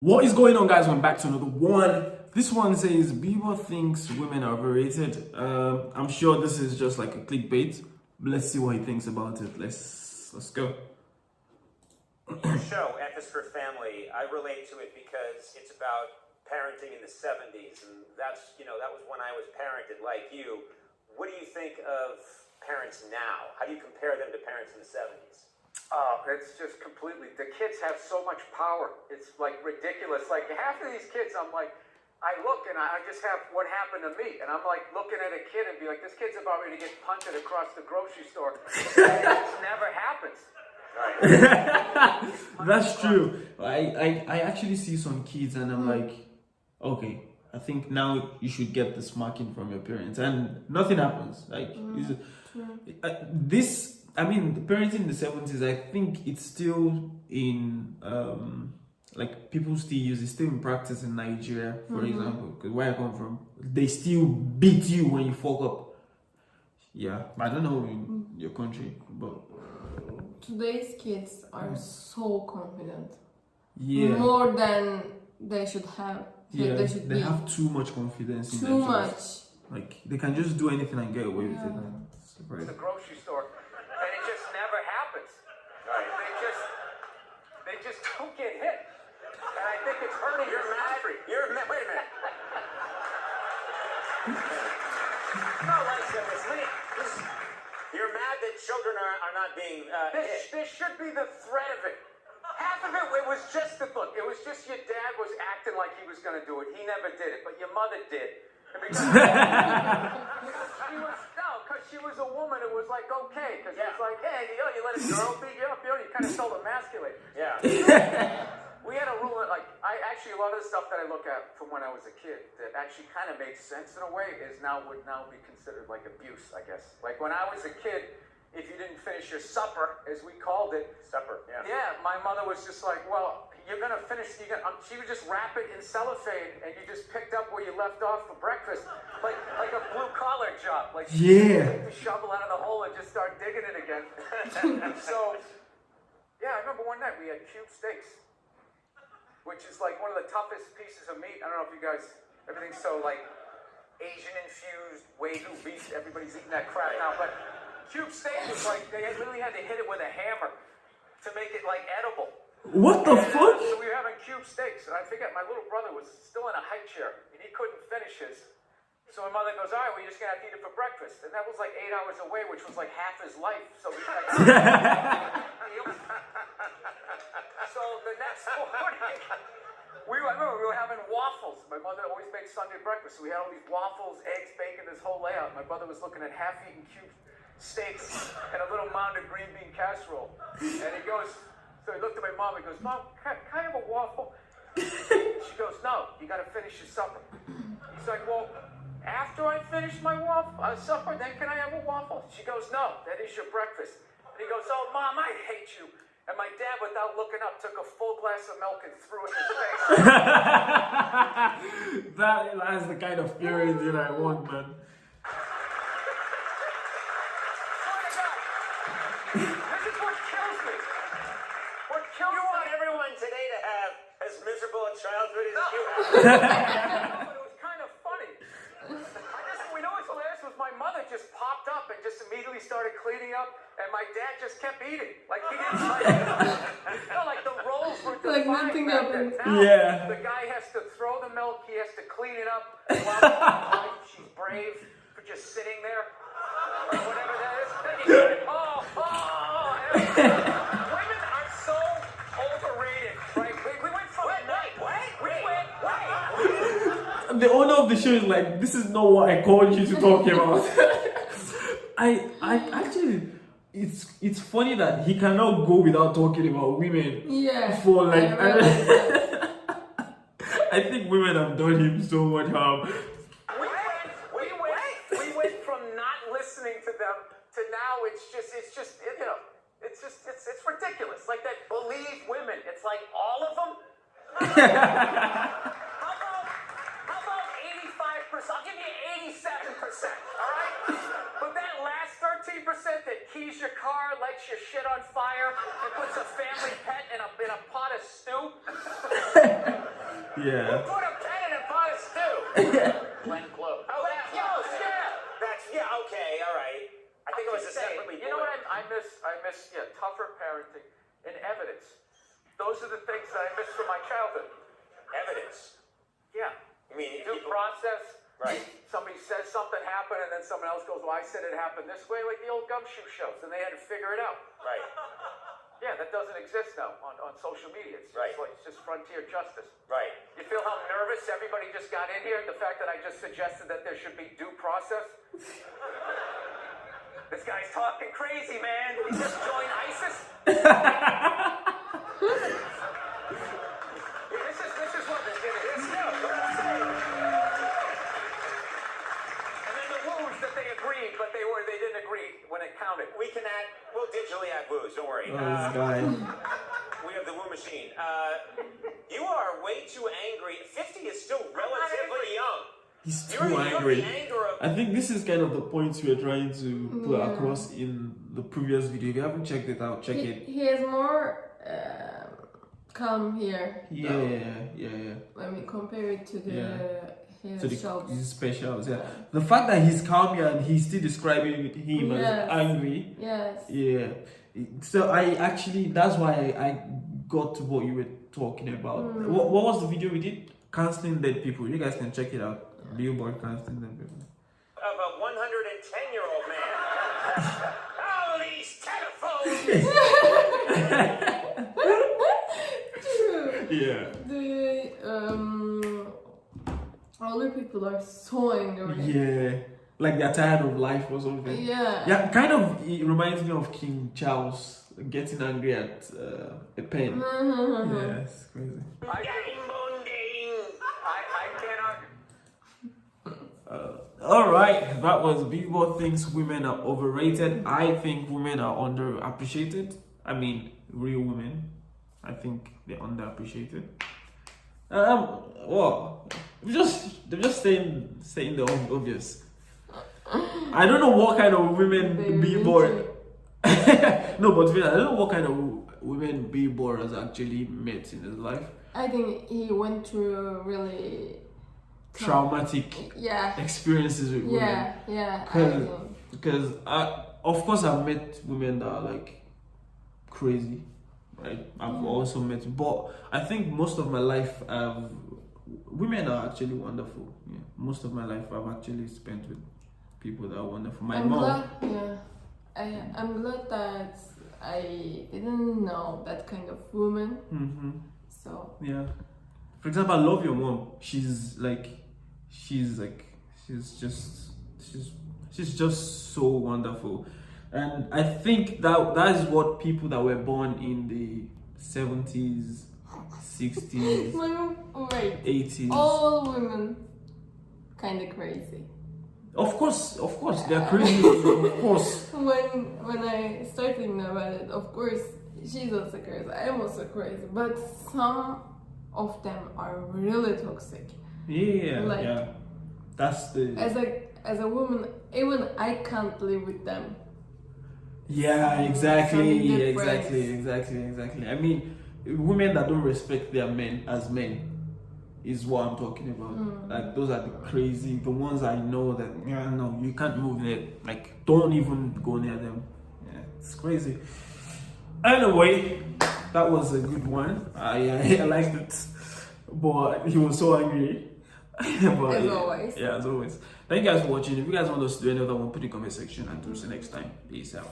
What is going on, guys? We're back to another one. This one says Bieber thinks women are overrated. I'm sure this is just like a clickbait. Let's see what he thinks about it. Let's go. Your show, F is for Family, I relate to it because it's about parenting in the 70s, and that's, that was when I was parented like you. What do you think of parents now? How do you compare them to parents in the 70s? It's just completely, the kids have so much power. It's like ridiculous. Like half of these kids, I'm like, I look and I just have what happened to me. And I'm like looking at a kid and be like, this kid's about ready to get punted across the grocery store. And it just never happens. That's true. I actually see some kids and I'm like, okay, I think now you should get the smacking from your parents, and nothing happens. Like the parenting in the 70s, I think it's still in like people still use it, still in practice in Nigeria, for example, because where I come from, they still beat you when you fuck up. Yeah, I don't know in your country, but today's kids are so confident. yeah, More than they should have. yeah, They should be. have too much confidence in Too themselves. much. Like they can just do anything and get away with it. The grocery store. And it just never happens. They just don't get hit. And I think it's hurting your country. Wait a minute. No, listen, you're mad that children are not being hit. This should be the threat of it. Half of it was just the look. It was just your dad was acting like he was going to do it. He never did it, but your mother did. Because she was a woman. It was like okay, because it was like, hey, you let a girl beat you up, you kind of felt emasculated. Yeah. We had a rule that, like, a lot of the stuff that I look at from when I was a kid that actually kind of made sense in a way would now be considered like abuse, I guess. Like when I was a kid, if you didn't finish your supper, as we called it. Supper, yeah. Yeah, my mother was just like, well, you're going to finish, she would just wrap it in cellophane and you just picked up where you left off for breakfast. Like a blue-collar job. Like, Yeah. take the shovel out of the hole and just start digging it again. So, yeah, I remember one night we had cube steaks, which is like one of the toughest pieces of meat. I don't know if you guys, everything's so like Asian-infused, Wagyu beef, everybody's eating that crap now, but cube steak was like, they literally had to hit it with a hammer to make it like edible. What the fuck? So we were having cube steaks, and I forget, my little brother was still in a high chair, and he couldn't finish his. So my mother goes, all right, we're just going to have to eat it for breakfast. And that was like 8 hours away, which was like half his life. So we So the next morning, I remember we were having waffles. My mother always made Sunday breakfast, so we had all these waffles, eggs, bacon, this whole layout. My brother was looking at half-eaten cube steaks and a little mound of green bean casserole. And he goes, so he looked at my mom, he goes, Mom, can I have a waffle? She goes, no, you got to finish your supper. He's like, well, after I finish my supper, then can I have a waffle? She goes, no, that is your breakfast. And he goes, oh, Mom, I hate you. And my dad, without looking up, took a full glass of milk and threw it in his face. That's the kind of parenting I want, man. This is what kills me. What kills You me. want everyone today to have as miserable a childhood as you have. But it was kind of funny. We know what's hilarious was my mother just popped up and just immediately started cleaning up, and my dad just kept eating. Like he didn't like the roles were Like defined nothing back then. happened. Now, Yeah. the guy has to throw the milk, he has to clean it up. While my wife, she's brave for just sitting there. Like whatever that is. Women are so overrated, right? We went from The owner of the show is like, this is not what I called you to talk about. I actually, it's funny that he cannot go without talking about women. Yeah. For like, I realized that. I think women have done him so much harm. We went from not listening to them to now it's ridiculous. Like that believe women. It's like all of them. How about 85%? I'll give you 87%. All right. But that last 13% that keys your car, lights your shit on fire, and puts a family pet in a pot of stew. Yeah. Put a pen in a bus too. Glenn Close. Oh, that's okay. All right. I think it was a separately. You know what I miss? I miss tougher parenting and evidence. Those are the things that I miss from my childhood. Evidence. Yeah. You mean Due process. Right. Somebody says something happened, and then someone else goes, "Well, I said it happened this way," like the old gumshoe shows, and they had to figure it out. Right. Yeah, that doesn't exist now on social media. It's Right. like it's just frontier justice. Right. You feel how nervous everybody just got in here? The fact that I just suggested that there should be due process? This guy's talking crazy, man. Did he just join ISIS? This is what this is. No, what I'm saying. And then the woos that they agreed, but they didn't agree when it counted. We'll digitally add woos, don't worry. Oh, this guy. We have the woo machine. You are way too angry. 50 is still relatively young. He's too You're angry. the anger of... I think this is kind of the points we are trying to put across in the previous video. If you haven't checked it out, check it. He is more calm here. Yeah. When we compare it to his shows. His specials, yeah. The fact that he's calm here and he's still describing him as angry. Yes. Yeah. So that's why I got to what you were talking about. What was the video we did? Canceling dead people. You guys can check it out. Billboard canceling dead people. Of a 110-year-old man. All these telephones! Yeah. The older people are so angry. Yeah. Like they're tired of life or something. Yeah. Yeah, kind of it reminds me of King Charles getting angry at a pen. Yeah, it's crazy. I cannot. Alright, that was Billboard thinks women are overrated. I think women are underappreciated. I mean, real women. I think they're underappreciated. Well, they're just saying the obvious. I don't know what kind of women Billboard. No, but I don't know what kind of women Billboard has actually met in his life. I think he went through really Traumatic experiences with women. Yeah. Because of course I've met women that are like crazy, right? I've also met, but I think most of my life, women are actually wonderful. Yeah, most of my life I've actually spent with people that are wonderful. I'm glad that I didn't know that kind of woman. So yeah, for example, I love your mom. She's just so wonderful, and I think that is what people that were born in the 70s, 60s, wait, 80s. all women kind of crazy. Of course, they're crazy. Of course. When I started thinking about it, of course, she's also crazy. I'm also crazy, but some of them are really toxic. Yeah. That's the. As a woman, even I can't live with them. Yeah, exactly. Different. I mean, women that don't respect their men as men is what I'm talking about. Like those are the crazy, the ones I know that no, you can't move there. Like don't even go near them. Yeah, it's crazy. Anyway, that was a good one. I liked it, but he was so angry. But, As always. Yeah, as always. Thank you guys for watching. If you guys want us to do any other one, put in the comment section and do see you next time. Peace out.